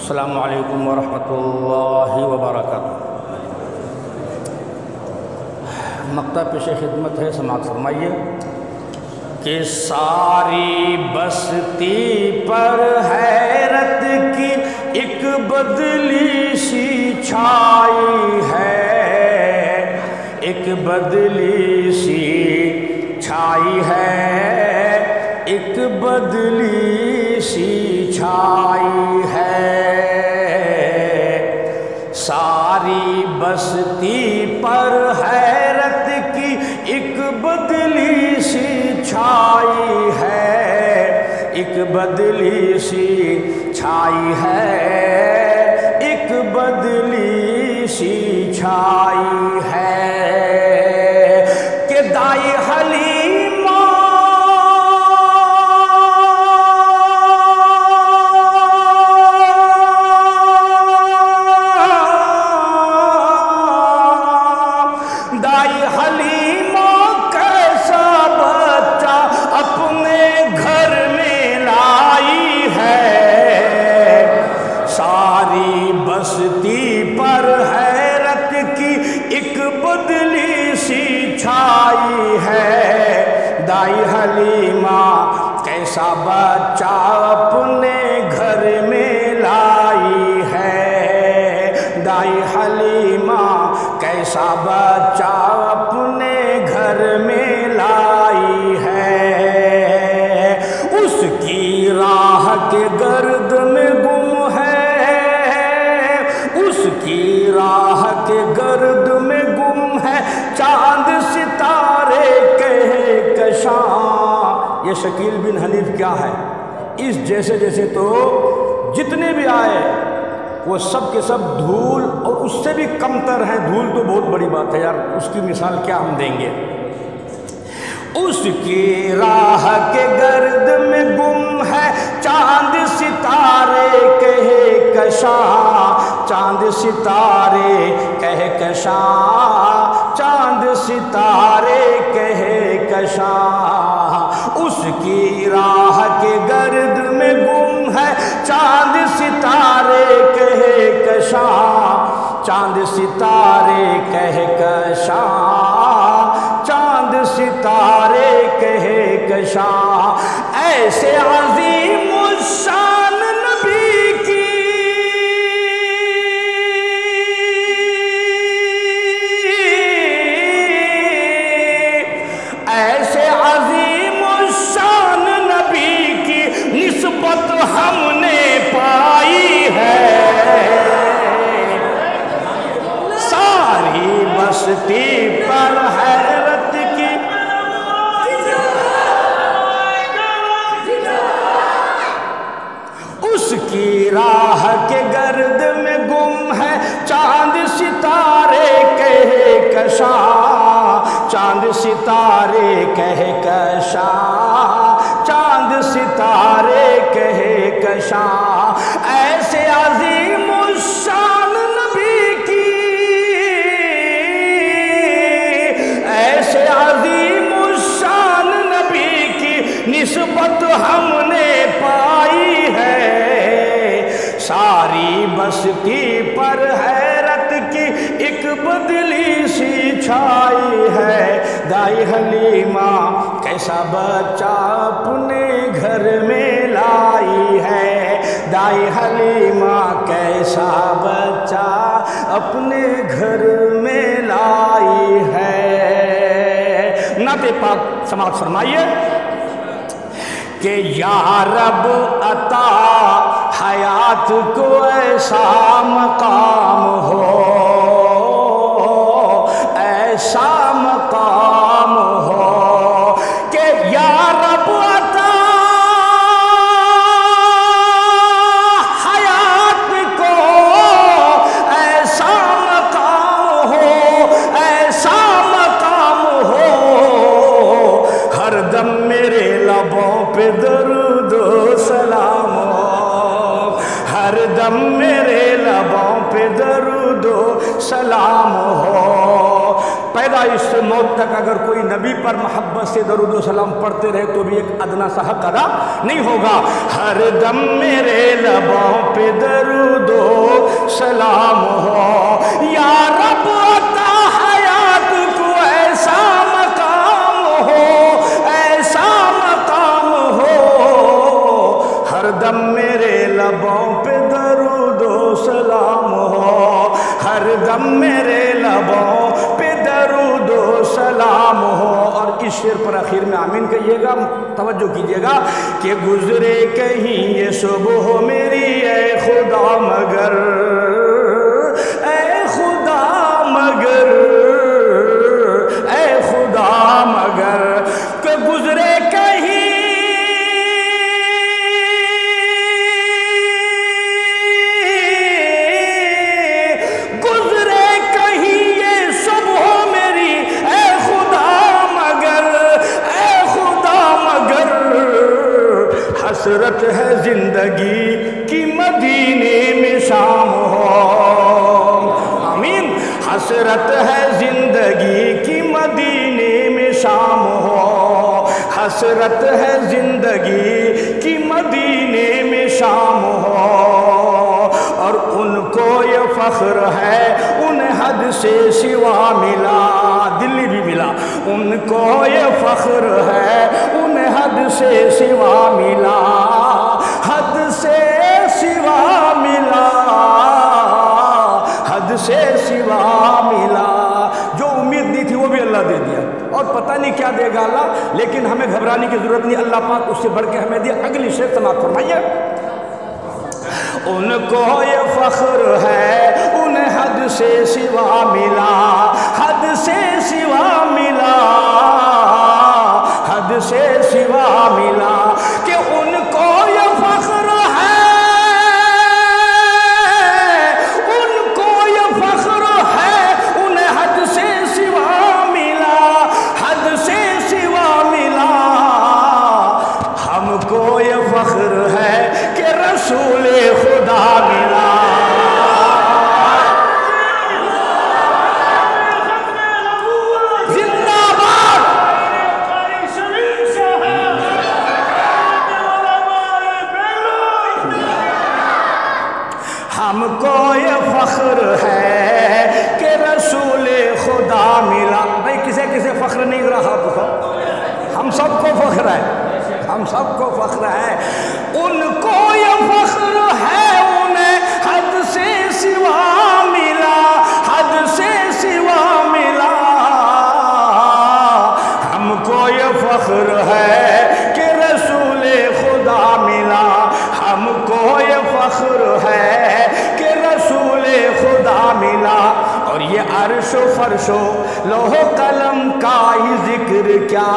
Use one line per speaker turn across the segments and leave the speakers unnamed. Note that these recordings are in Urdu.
السلام علیکم ورحمۃ اللہ وبرکاتہ۔ مقطع پیش خدمت ہے، سماعت فرمائیے کہ ساری بستی پر حیرت کی ایک بدلی سی چھائی ہے، ایک بدلی سی چھائی ہے، ایک بدلی سی چھائی ہے۔ ساری بستی پر حیرت کی ایک بدلی سی چھائی ہے، ایک بدلی سی چھائی ہے، ایک بدلی سی چھائی ہے کہ دائی حلیمہ بستی پر حیرت کی ایک بدلی سی چھائی ہے، دائی حلیمہ کیسا بچہ اپنے گھر میں لائی ہے، دائی حلیمہ کیسا بچہ اپنے گھر میں لائی ہے۔ اس کی راہ کے گرد میں گم ہے، اس کی راہ کے گرد میں گم ہے، چاند ستارے کہکشاں۔ یہ شکیل بن حنیف کیا ہے؟ اس جیسے تو جتنے بھی آئے وہ سب کے سب دھول اور اس سے بھی کمتر ہیں۔ دھول تو بہت بڑی بات ہے یار، اس کی مثال کیا ہم دیں گے۔ اس کی راہ کے گرد میں گم ہے، چاند ستارے کہکشاں، چاند ستارے کہکشاں، چاند ستارے کہکشاں۔ اس کی راہ کے گرد میں گم ہے، چاند ستارے کہکشاں، چاند ستارے کہکشاں، چاند ستارے کہکشاں۔ ایسے عظیم الشان نبی کی ایسے عظیم الشان نبی کی نسبت ہم نے پائی ہے۔ ساری بستی پر حیرت کی اس کی راہ کے گرد میں گم ہے، چاند ستارے کہکشاں، چاند ستارے کہکشاں، چاند ستارے کہکشاں۔ ایسے عظیم الشان نبی کی ایسے عظیم الشان نبی کی نسبت ہم نے پائی ہے۔ ساری بستی پر حیرت کی ایک بدلی سی چھائی ہے، دائی حلیمہ کیسا بچہ اپنے گھر میں لائی ہے، دائی حلیمہ کیسا بچہ اپنے گھر میں لائی ہے۔ نعت پاک سماعت فرمائیے کہ یا رب عطا حیات کو ایسا مقام ہو، ایسا مقام ہو کہ یا رب عطا حیات کو ایسا مقام ہو، ایسا مقام ہو، ہر دم میرے لبوں پہ درود و سلام ہو، ہر دم میرے لبوں پہ درود و سلام ہو۔ پیدائش سے موت تک اگر کوئی نبی پر محبت سے درود و سلام پڑھتے رہے تو بھی ایک ادنا سا حق ادا نہیں ہوگا۔ ہر دم میرے لبوں پہ درود سلام ہو، یا رب عطا حیات کو ایسا مقام ہو، ایسا مقام ہو، ہر دم میرے لبوں پہ درود و سلام ہو، ہر دم میرے لبوں پہ درود و سلام ہو۔ اور اس شعر پر آخر میں آمین کہیے گا، توجہ کیجئے گا کہ گزرے کہیں یہ صبح میری اے خدا مگر، اے خدا مگر، اے خدا مگر، کہ گزرے کہیں حسرت ہے زندگی کی مدینے میں شام ہو، آمین، حسرت ہے زندگی کی مدینے میں شام ہو، حسرت ہے زندگی کی مدینے میں شام ہو، اور ان کو یہ فخر ہے انہیں حد سے سوا ملا، دلی بھی ملا، ان کو یہ فخر ہے انہیں حد سے سوا ملا، حد سے سوا ملا، حد سے سوا ملا۔ جو امید نہیں تھی وہ بھی اللہ دے دیا، اور پتہ نہیں کیا دے گا اللہ، لیکن ہمیں گھبرانے کی ضرورت نہیں، اللہ پاک اس سے بڑھ کے ہمیں دیا۔ اگلی شعر سماعت فرمائیے، ان کو یہ فخر ہے انہیں حد سے سوا ملا، حد سے سوا ملا، حد سے سوا ملا، کہ ان کو یہ فخر ہے، ان کو یہ فخر ہے انہیں حد سے سوا ملا، حد سے سوا ملا، ہم کو یہ فخر ہے کہ رسول خدا ملا۔ زندہ باد، ہم کو یہ فخر ہے کہ رسول خدا ملا۔ بھائی کسے کسے فخر نہیں رہا تو ہم سب کو فخر ہے، ہم سب کو فخر ہے، ان کو یہ فخر ہے انہیں حد سے سوا ملا، حد سے سوا ملا، ہم کو یہ فخر ہے کہ رسول خدا ملا، ہم کو یہ فخر ہے کہ رسول خدا ملا۔ اور یہ عرش و فرش و لوح و قلم کا ہی ذکر کیا،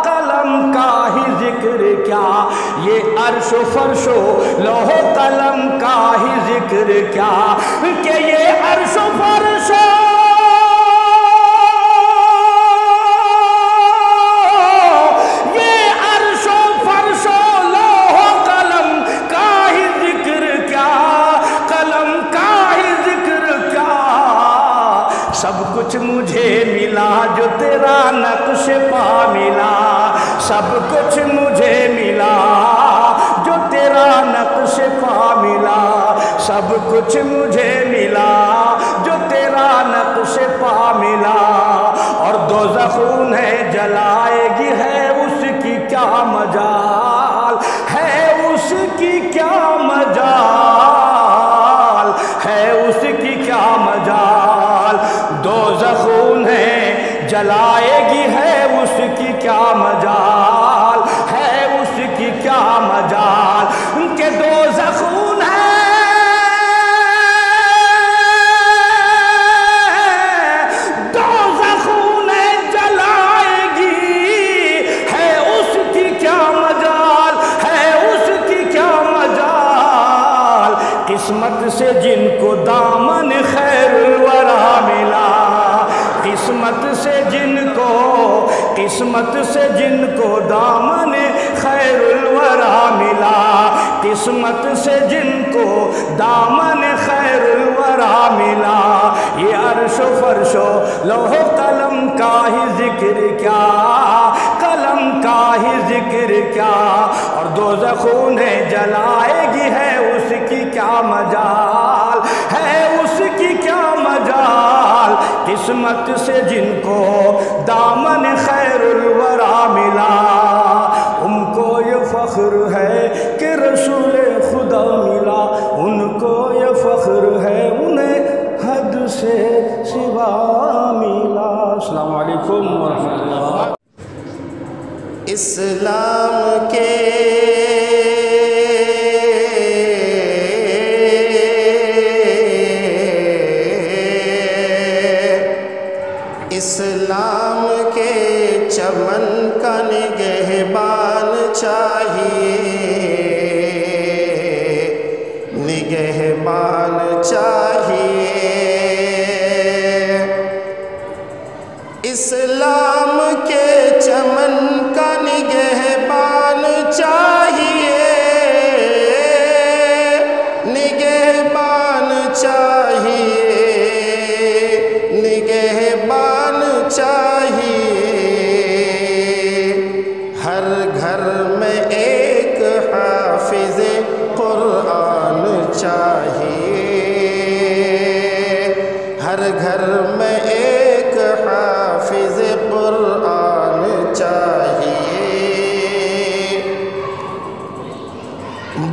قلم کا ہی ذکر کیا، یہ عرش و فرش و لوح و قلم کا ہی ذکر کیا، کہ یہ عرش و فرش و یہ عرش و فرش و لوح و قلم کا ہی ذکر کیا، قلم کا ہی ذکر کیا، سب کچھ مجھے ملا جو تیرا نقش پا ملا، سب کچھ مجھے ملا جو تیرا نقش پا ملا، سب کچھ مجھے ملا جو تیرا نقش پا ملا، اور دوزخ انہیں جلائے گی، ہے اس کی کیا مجال، ہے اس کی کیا مجال، ہے اس کی کیا مجال، دوزخ انہیں جلائے گی، ہے اس کی کیا مجال، ہے اس کی کیا مجال، ان کے دوزخ انہیں دوزخ انہیں جلائے گی، ہے اس کی کیا مجال، ہے اس کی کیا مجال، قسمت سے جن کو دامن خیر الورا ملا، قسمت سے جن کو، قسمت سے جن کو دامن خیر الورا ملا، قسمت سے جن کو دامن خیر الورا ملا، یہ عرش و فرش و لوح و قلم کا ہی ذکر کیا، قلم کا ہی ذکر کیا، اور دوزخ انہیں جلائے گی، ہے اس کی کیا مجال، قسمت سے جن کو دامن خیر الورا ملا، ان کو یہ فخر ہے کہ رسول خدا ملا، ان کو یہ فخر ہے انہیں حد سے سوا ملا۔ السلام علیکم ورحمۃ اللہ۔
اسلام کے چمن کا نگہبان چاہیے، نگہبان چاہیے۔ اسلام کے چمن کا نگہبان چاہیے، نگہبان چاہیے، نگہبان چاہیے۔ ہر گھر میں ایک حافظ قرآن چاہیے، ہر گھر میں ایک حافظ قرآن چاہیے۔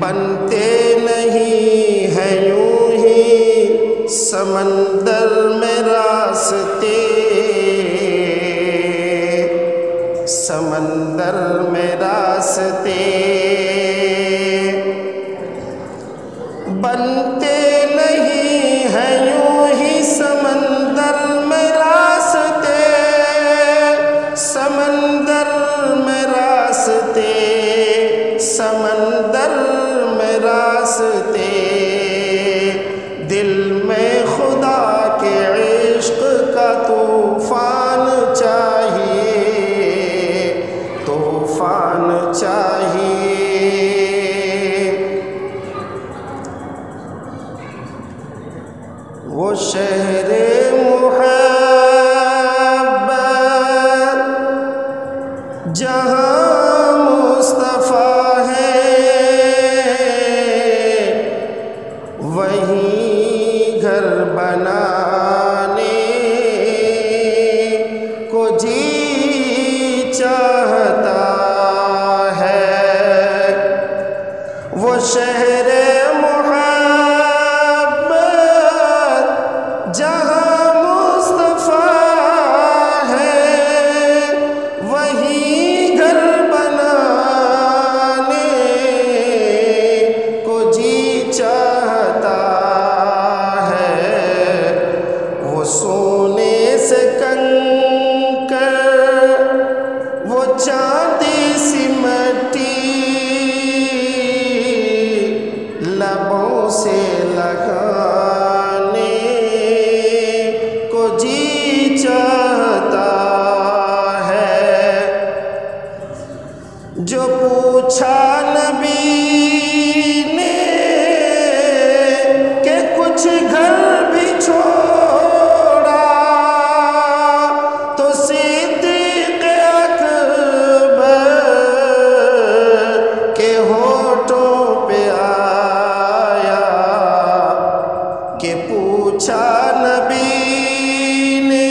بنتے نہیں ہیں یوں ہی سمندر میں راستے، سمندر میں راستے، بنتے نہیں ہیں یوں ہی سمندر میں راستے، سمندر میں راستے، سمندر میں راستے۔ دل میں خدا کے عشق کا طوفان چاہیے، طوفان چاہیے۔ وہ شہر محبت جہاں مصطفیٰ ہے، وہیں گھر بنانے کو جی چاہتا ہے۔ وہ شہر محبت جہاں مصطفیٰ ہے، وہیں گھر بنانے کو جی چاہتا ہے۔ وہ سونے سے کنکر، وہ چاندی سی مٹی، لبوں سے لگانے کو جی چاہتا ہے۔ جو پوچھا نبی نے کہ کچھ گھر بھی چھوڑا، تو صدیق اکبر کے ہونٹوں پہ آیا کہ پوچھا نبی نے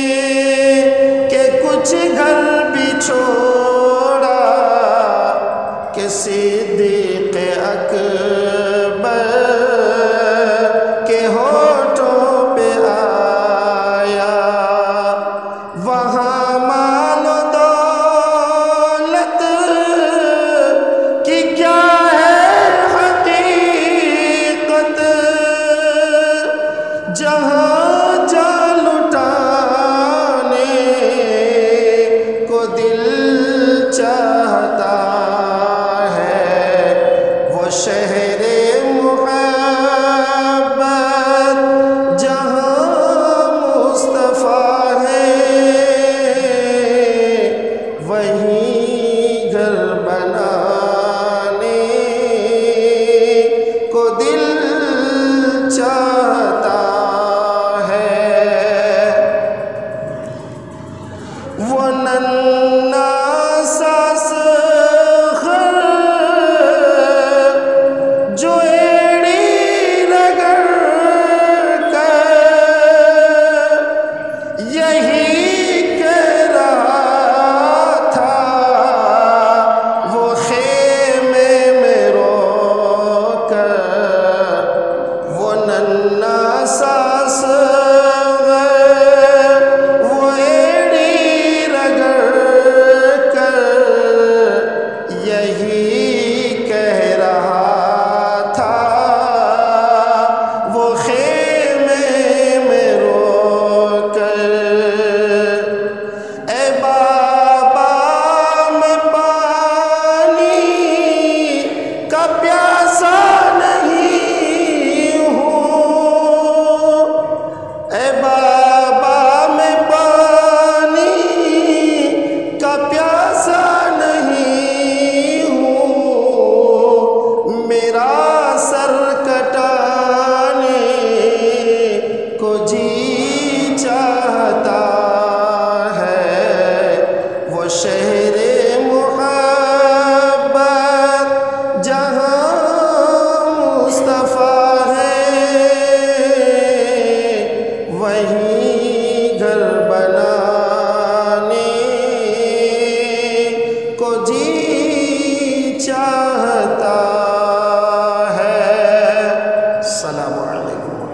کہ کچھ گھر بھی چھوڑا، کہ صدیق اکبر کے ہونٹوں پہ آیا۔ وہاں مال و دولت کی کیا ہے حقیقت، جہاں جان لٹانے کو دل چاہتا ہے۔ وہ شہر محبت جہاں مصطفیٰ ہے، وہیں گھر بنانے کو دل چاہتا ہے۔ وہ ننھا سا صخر جو ایڑی رگڑ کر شہر